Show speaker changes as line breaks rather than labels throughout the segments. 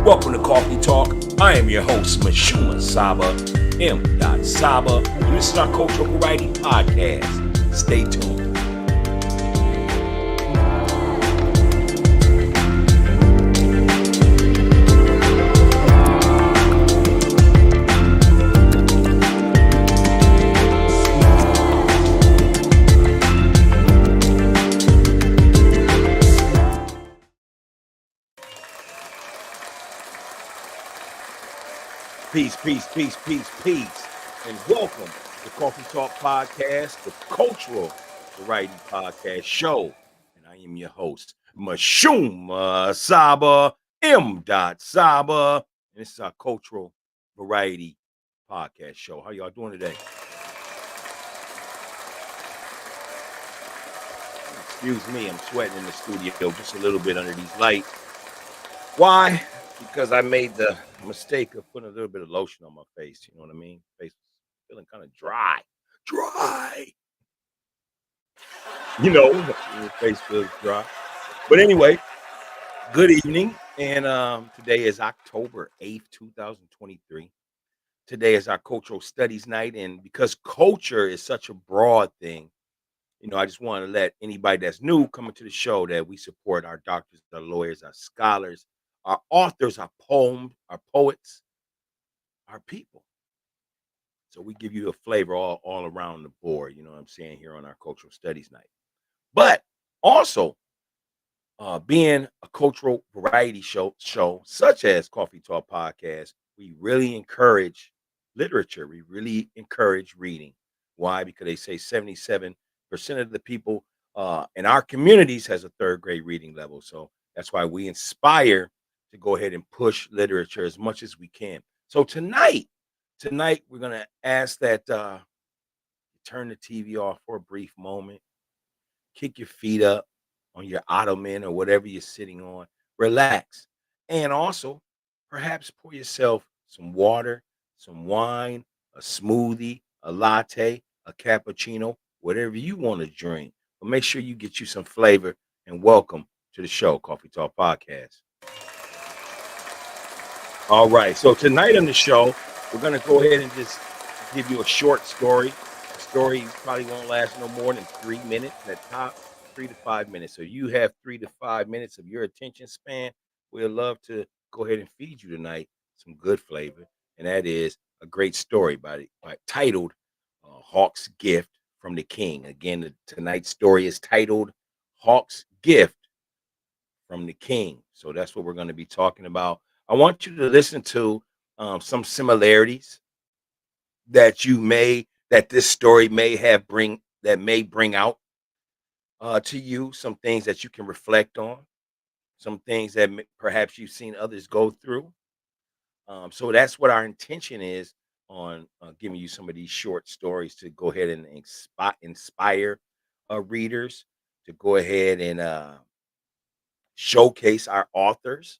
Welcome to Coffee Talk. I am your host, Mashuma Saba, M. Saba, and this is our Cultural Variety Podcast. Stay tuned. Peace, and welcome to Coffee Talk Podcast, the Cultural Variety Podcast Show. And I am your host, Mashuma Saba, M. Saba, and this is our Cultural Variety Podcast Show. How y'all doing today? Excuse me, I'm sweating in the studio just a little bit under these lights. Why? Because I made the mistake of putting a little bit of lotion on my face. You know what I mean? Face was feeling kind of dry. You know, your face feels dry. But anyway, good evening. And today is October 8th, 2023. Today is our cultural studies night. And because culture is such a broad thing, you know, I just want to let anybody that's new coming to the show that we support our doctors, our lawyers, our scholars, our authors, our poets, our people. So we give you a flavor all around the board, you know what I'm saying, here on our cultural studies night. But also, being a cultural variety show such as Coffee Talk Podcast, we really encourage literature. We really encourage reading. Why? Because they say 77% of the people in our communities has a third grade reading level. So that's why we inspire to go ahead and push literature as much as we can. So tonight we're gonna ask that you turn the TV off for a brief moment, kick your feet up on your ottoman or whatever you're sitting on, relax, and also perhaps pour yourself some water, some wine, a smoothie, a latte, a cappuccino, whatever you want to drink. But make sure you get you some flavor, and welcome to the show, Coffee Talk Podcast. All right. So tonight on the show, we're going to go ahead and just give you a short story. The story probably won't last no more than 3 minutes at top, 3 to 5 minutes. So you have 3 to 5 minutes of your attention span. We'd love to go ahead and feed you tonight some good flavor, and that is a great story titled "Hawk's Gift from the King." Again, tonight's story is titled "Hawk's Gift from the King." So that's what we're going to be talking about. I want you to listen to some similarities that this story may bring out to you, some things that you can reflect on, some things that perhaps you've seen others go through. So that's what our intention is on giving you some of these short stories to go ahead and inspire readers to go ahead and showcase our authors,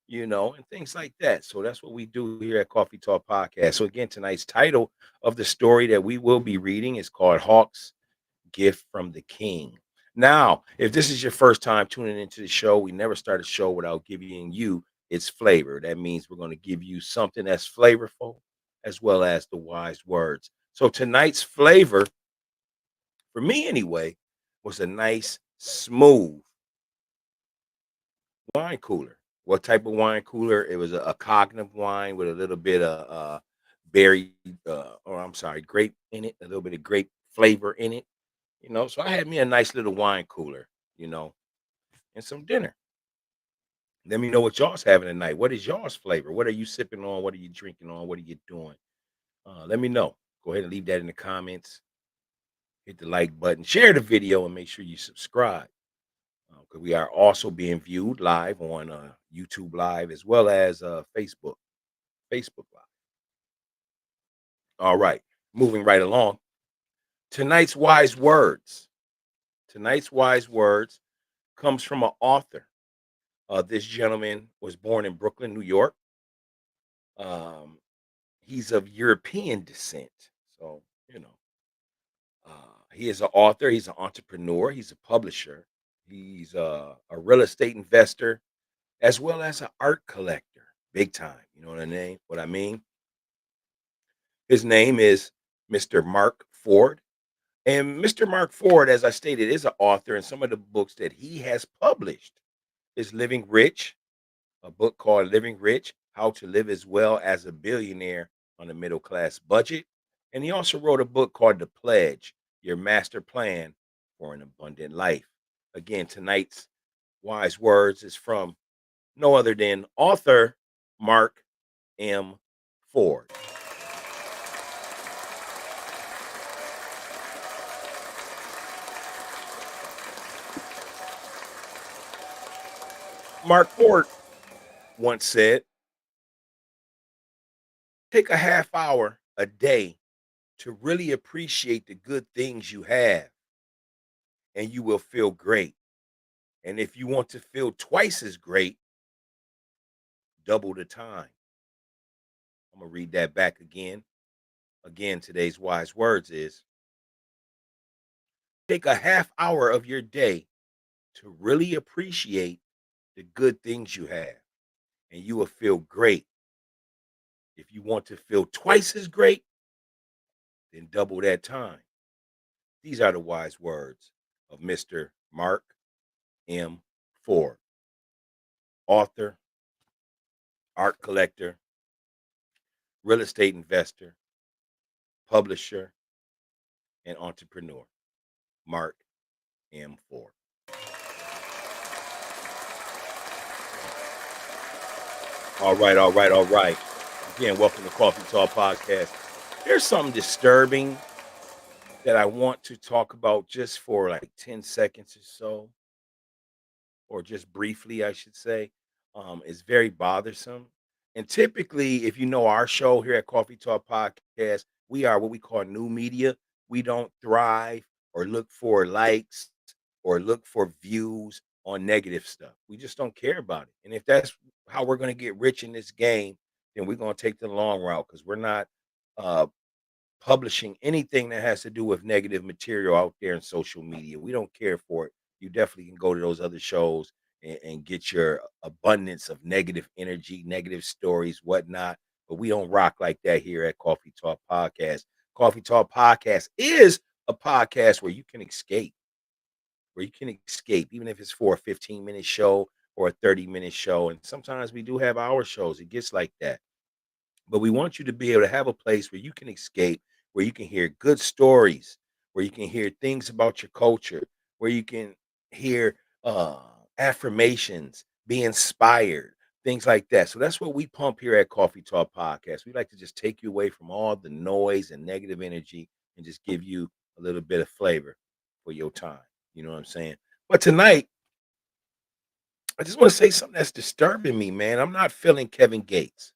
you know, and things like that. So that's what we do here at Coffee Talk Podcast. So again, tonight's title of the story that we will be reading is called Hawk's Gift from the King. Now, if this is your first time tuning into the show, we never start a show without giving you its flavor. That means we're going to give you something that's flavorful as well as the wise words. So tonight's flavor, for me anyway, was a nice, smooth wine cooler. What type of wine cooler? It was a cognac wine with a little bit of berry, grape in it, a little bit of grape flavor in it. You know, so I had me a nice little wine cooler, you know, and some dinner. Let me know what y'all's having tonight. What is y'all's flavor? What are you sipping on? What are you drinking on? What are you doing? Let me know. Go ahead and leave that in the comments. Hit the like button, share the video, and make sure you subscribe. Because we are also being viewed live on YouTube Live as well as Facebook Live. All right, moving right along. Tonight's wise words. Tonight's wise words comes from an author. This gentleman was born in Brooklyn, New York. Um, he's of European descent, so you know. He is an author. He's an entrepreneur. He's a publisher. He's a real estate investor as well as an art collector. big time. You know what I mean? What I mean? His name is Mr. Mark Ford. And Mr. Mark Ford, as I stated, is an author, and some of the books that he has published is Living Rich, a book called Living Rich: How to Live as Well as a Billionaire on a Middle Class Budget. And he also wrote a book called The Pledge: Your Master Plan for an Abundant Life. Again, tonight's wise words is from no other than author Mark M. Ford. Mark Ford once said, take a half hour a day to really appreciate the good things you have, and you will feel great. And if you want to feel twice as great, double the time. I'm going to read that back again. Again, today's wise words is, take a half hour of your day to really appreciate the good things you have, and you will feel great. If you want to feel twice as great, then double that time. These are the wise words of Mr. Mark M. Ford, author, art collector, real estate investor, publisher, and entrepreneur. Mark M. Ford. All right, all right, all right. Again, welcome to Coffee Talk Podcast. There's something disturbing that I want to talk about just for like 10 seconds or so, or just briefly, I should say. It's very bothersome. And typically, if you know our show here at Coffee Talk Podcast, we are what we call new media. We don't thrive or look for likes or look for views on negative stuff. We just don't care about it. And if that's how we're going to get rich in this game, then we're going to take the long route, because we're not uh, publishing anything that has to do with negative material out there in social media. We don't care for it. You definitely can go to those other shows and get your abundance of negative energy, negative stories, whatnot. But we don't rock like that here at Coffee Talk Podcast. Coffee Talk Podcast is a podcast where you can escape, even if it's for a 15-minute show or a 30-minute show. And sometimes we do have hour shows. It gets like that. But we want you to be able to have a place where you can escape, where you can hear good stories, where you can hear things about your culture, where you can hear affirmations, be inspired, things like that. So that's what we pump here at Coffee Talk Podcast. We like to just take you away from all the noise and negative energy and just give you a little bit of flavor for your time. You know what I'm saying? But tonight, I just want to say something that's disturbing me, man. I'm not feeling Kevin Gates.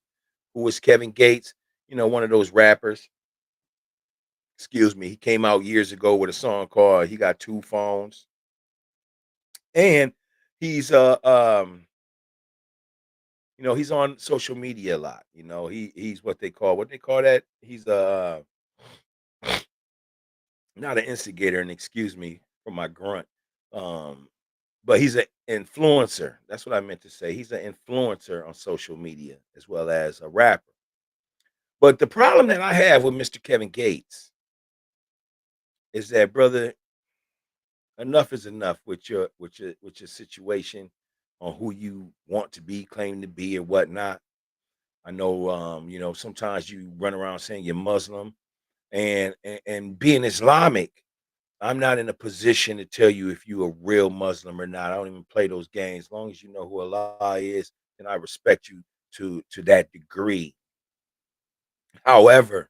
Who was Kevin Gates? You know, one of those rappers. Excuse me. He came out years ago with a song called "He Got Two Phones," and he's he's on social media a lot. He's what they call that. He's not an instigator, and excuse me for my grunt. Um, but he's an influencer. That's what I meant to say. He's an influencer on social media as well as a rapper. But the problem that I have with Mr. Kevin Gates is that, brother, enough is enough with your situation on who you want to be, claim to be, or whatnot. I know, sometimes you run around saying you're Muslim, and being Islamic. I'm not in a position to tell you if you're a real Muslim or not. I don't even play those games. As long as you know who Allah is, then I respect you to that degree. However,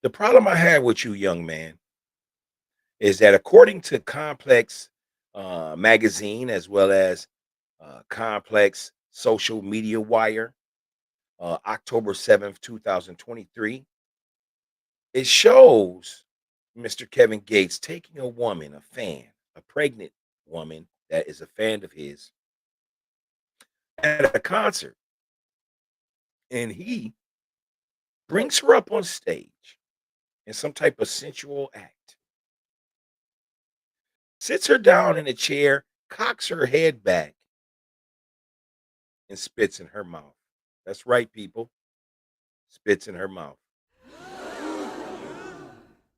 the problem I have with you, young man, is that according to Complex magazine, as well as Complex Social Media Wire, October 7th, 2023, it shows Mr. Kevin Gates taking a woman, a fan, a pregnant woman that is a fan of his, at a concert. And he brings her up on stage in some type of sensual act, sits her down in a chair, cocks her head back, and spits in her mouth. That's right, people. Spits in her mouth.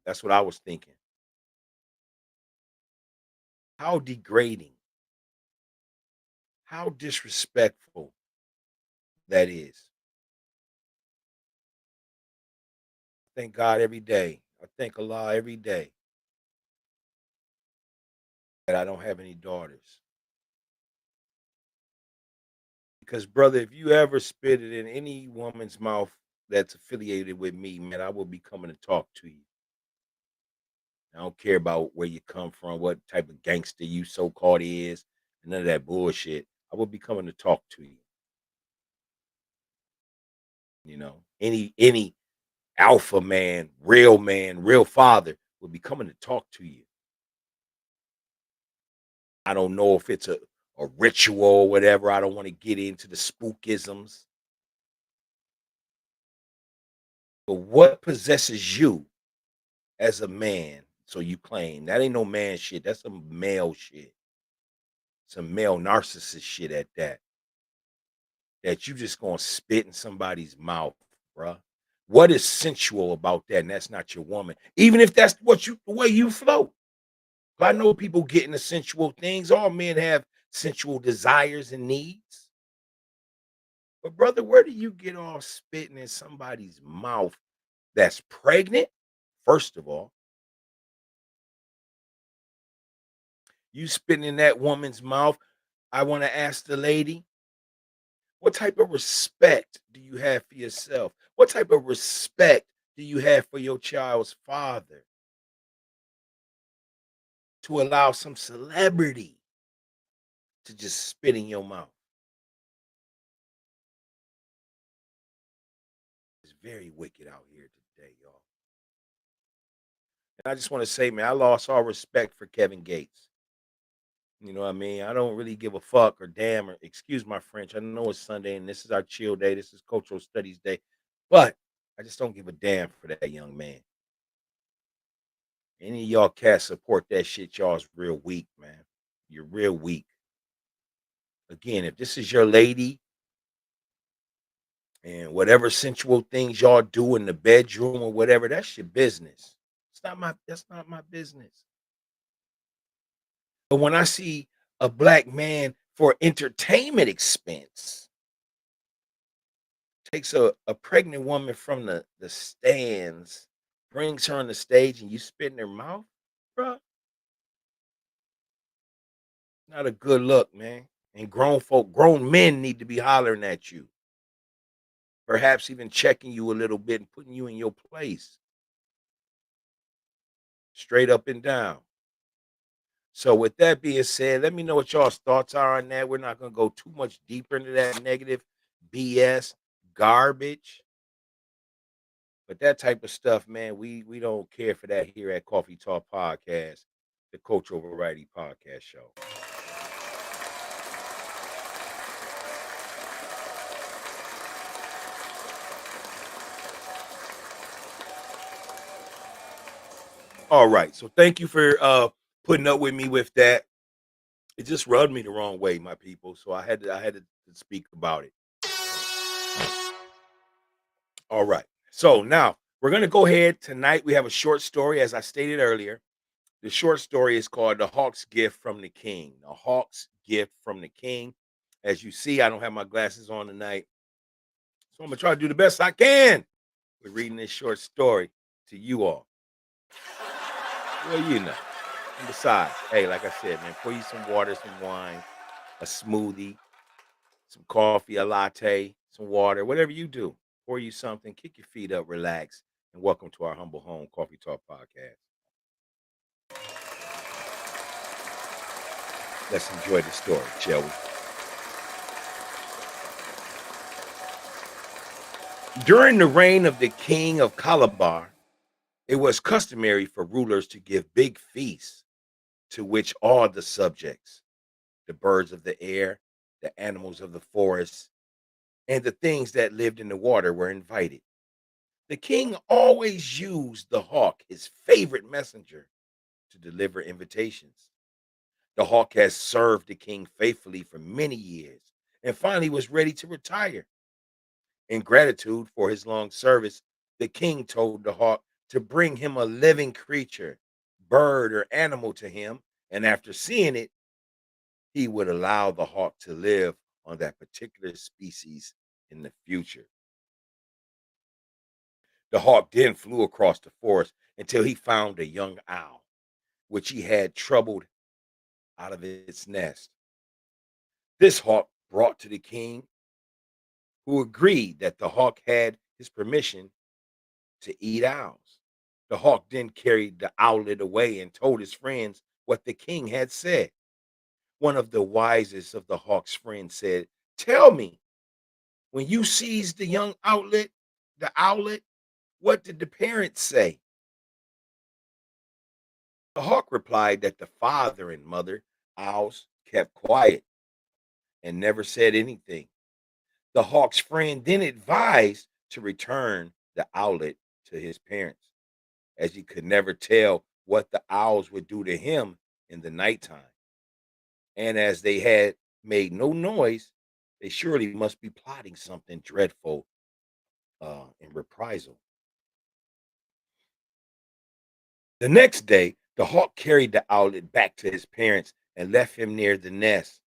That's what I was thinking. How degrading, how disrespectful that is. Thank God every day. I thank Allah every day that I don't have any daughters. Because, brother, if you ever spit it in any woman's mouth that's affiliated with me, man, I will be coming to talk to you. I don't care about where you come from, what type of gangster you so called is, and none of that bullshit. I will be coming to talk to you. You know, any alpha man, real father will be coming to talk to you. I don't know if it's a ritual or whatever. I don't want to get into the spookisms. But what possesses you as a man? So you claim that ain't no man shit. That's some male shit. Some male narcissist shit at that. That you just gonna spit in somebody's mouth, bruh. What is sensual about that? And that's not your woman. Even if that's the way you float. I know people get into sensual things. All men have sensual desires and needs. But brother, where do you get off spitting in somebody's mouth that's pregnant? First of all, you spitting in that woman's mouth. I want to ask the lady, what type of respect do you have for yourself? What type of respect do you have for your child's father to allow some celebrity to just spit in your mouth? It's very wicked out here today, y'all. And I just want to say, man, I lost all respect for Kevin Gates. You know what I mean? I don't really give a fuck or damn or excuse my French. I know it's Sunday and this is our chill day. This is cultural studies day. But I just don't give a damn for that young man. Any of y'all cats support that shit, y'all's real weak, man. You're real weak. Again, if this is your lady and whatever sensual things y'all do in the bedroom or whatever, that's your business. That's not my business. But when I see a black man for entertainment expense takes a pregnant woman from the stands, brings her on the stage, and you spit in her mouth, bro, not a good look, man. And grown men need to be hollering at you, perhaps even checking you a little bit and putting you in your place, straight up and down. So, with that being said, let me know what y'all's thoughts are on that. We're not gonna go too much deeper into that negative BS garbage. But that type of stuff, man, we don't care for that here at Coffee Talk Podcast, the Cultural Variety Podcast Show. All right. So thank you for putting up with me with that. It just rubbed me the wrong way, my people. So I had to speak about it. All right. So now we're gonna go ahead tonight. We have a short story, as I stated earlier. The short story is called The Hawk's Gift from the King. The Hawk's Gift from the King. As you see, I don't have my glasses on tonight. So I'm gonna try to do the best I can with reading this short story to you all. Well, you know. And besides, hey, like I said, man, pour you some water, some wine, a smoothie, some coffee, a latte, some water, whatever you do. Pour you something, kick your feet up, relax, and welcome to our humble home Coffee Talk Podcast. Let's enjoy the story, shall we? During the reign of the king of Calabar, it was customary for rulers to give big feasts to which all the subjects, the birds of the air, the animals of the forest, and the things that lived in the water were invited. The king always used the hawk, his favorite messenger, to deliver invitations. The hawk has served the king faithfully for many years and finally was ready to retire. In gratitude for his long service, the king told the hawk to bring him a living creature, bird or animal to him, and after seeing it, he would allow the hawk to live on that particular species in the future. The hawk then flew across the forest until he found a young owl, which he had troubled out of its nest. This hawk brought to the king, who agreed that the hawk had his permission to eat owls. The hawk then carried the owlet away and told his friends what the king had said. One of the wisest of the hawk's friends said, "Tell me, when you seized the owlet, what did the parents say?" The hawk replied that the father and mother owls kept quiet and never said anything. The hawk's friend then advised to return the owlet to his parents, as he could never tell what the owls would do to him in the nighttime. And as they had made no noise, they surely must be plotting something dreadful in reprisal. The next day, the hawk carried the owlet back to his parents and left him near the nest.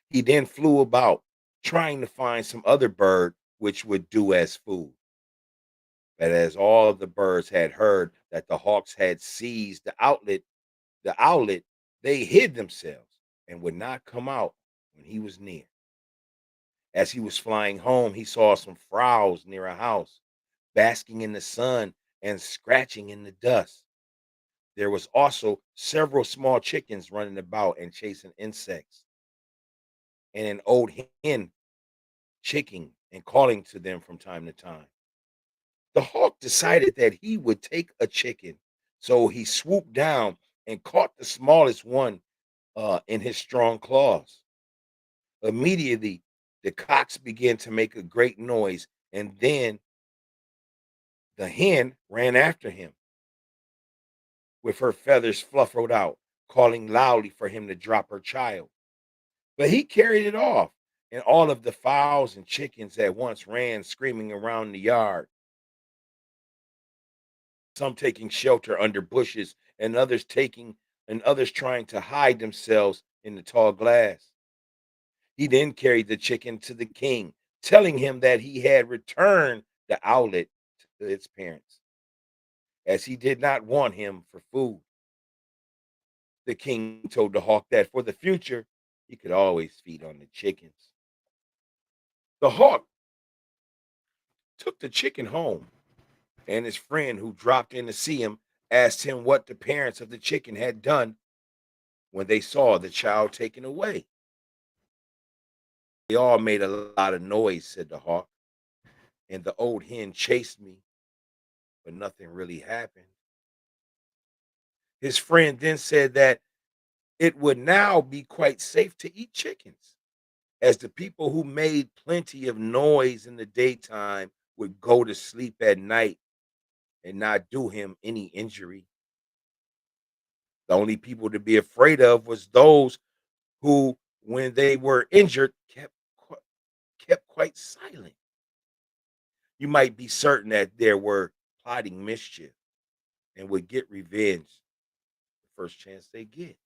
He then flew about, trying to find some other bird which would do as food. But as all of the birds had heard that the hawks had seized the owlet, they hid themselves and would not come out when he was near. As he was flying home, he saw some fowls near a house, basking in the sun and scratching in the dust. There was also several small chickens running about and chasing insects, and an old hen chicking and calling to them from time to time. The hawk decided that he would take a chicken, so he swooped down and caught the smallest one in his strong claws. Immediately, the cocks began to make a great noise, and then the hen ran after him with her feathers fluffed out, calling loudly for him to drop her child. But he carried it off, and all of the fowls and chickens at once ran screaming around the yard, some taking shelter under bushes, and others trying to hide themselves in the tall grass. He then carried the chicken to the king, telling him that he had returned the owlet to its parents, as he did not want him for food. The king told the hawk that for the future, he could always feed on the chickens. The hawk took the chicken home, and his friend who dropped in to see him asked him what the parents of the chicken had done when they saw the child taken away. "They all made a lot of noise," said the hawk, "and the old hen chased me, but nothing really happened." His friend then said that it would now be quite safe to eat chickens, as the people who made plenty of noise in the daytime would go to sleep at night and not do him any injury. The only people to be afraid of was those who, when they were injured, kept quite silent. You might be certain that there were plotting mischief and would get revenge the first chance they get.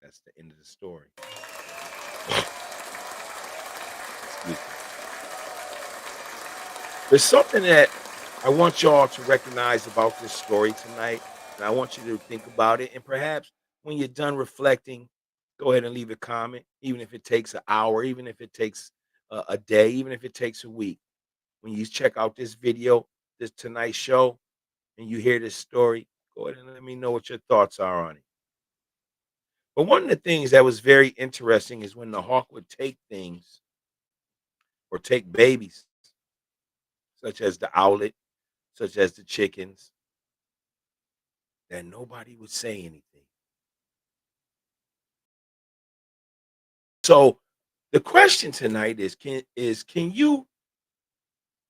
That's the end of the story. Excuse me. There's something that I want y'all to recognize about this story tonight, and I want you to think about it. And perhaps when you're done reflecting, go ahead and leave a comment, even if it takes an hour, even if it takes a day, even if it takes a week. When you check out this video, this tonight's show, and you hear this story, go ahead and let me know what your thoughts are on it. But one of the things that was very interesting is when the hawk would take things or take babies, such as the owlet, such as the chickens, that nobody would say anything. So the question tonight is can you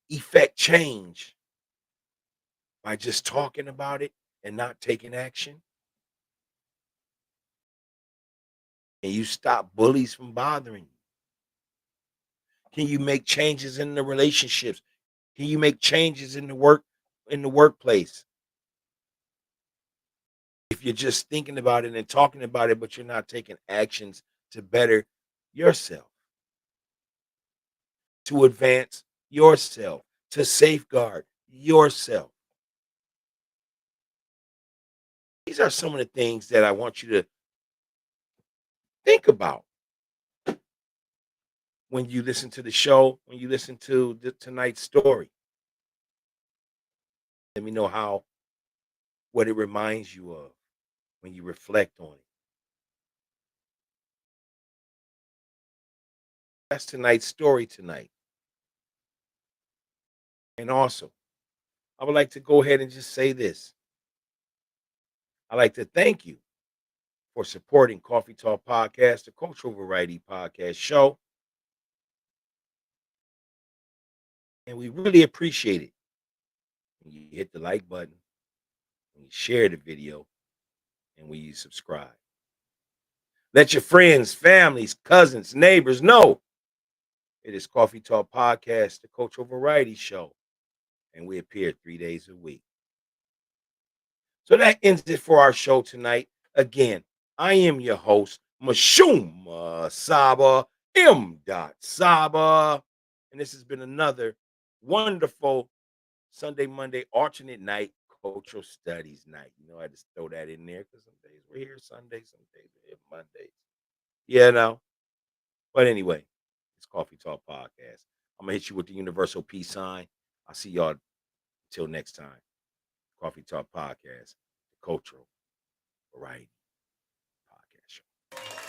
effect change by just talking about it and not taking action? And you stop bullies from bothering you? Can you make changes in the relationships? Can you make changes in the workplace? If you're just thinking about it and talking about it, but you're not taking actions to better yourself, to advance yourself, to safeguard yourself. These are some of the things that I want you to think about when you listen to the show, when you listen to tonight's story. Let me know what it reminds you of when you reflect on it. That's tonight's story tonight. And also, I would like to go ahead and just say this. I'd like to thank you for supporting Coffee Talk Podcast, the cultural variety podcast show. And we really appreciate it when you hit the like button, when you share the video, and when you subscribe. Let your friends, families, cousins, neighbors know it is Coffee Talk Podcast, the cultural variety show, and we appear 3 days a week. So that ends it for our show tonight. Again, I am your host, Mashuma Saba, M. Saba, and this has been another wonderful Sunday, Monday, alternate night cultural studies night. I just throw that in there because some days we're here Sunday, some days we're here Mondays. But anyway, it's Coffee Talk Podcast. I'm gonna hit you with the universal peace sign. I'll see y'all until next time. Coffee Talk Podcast, the cultural variety podcast show.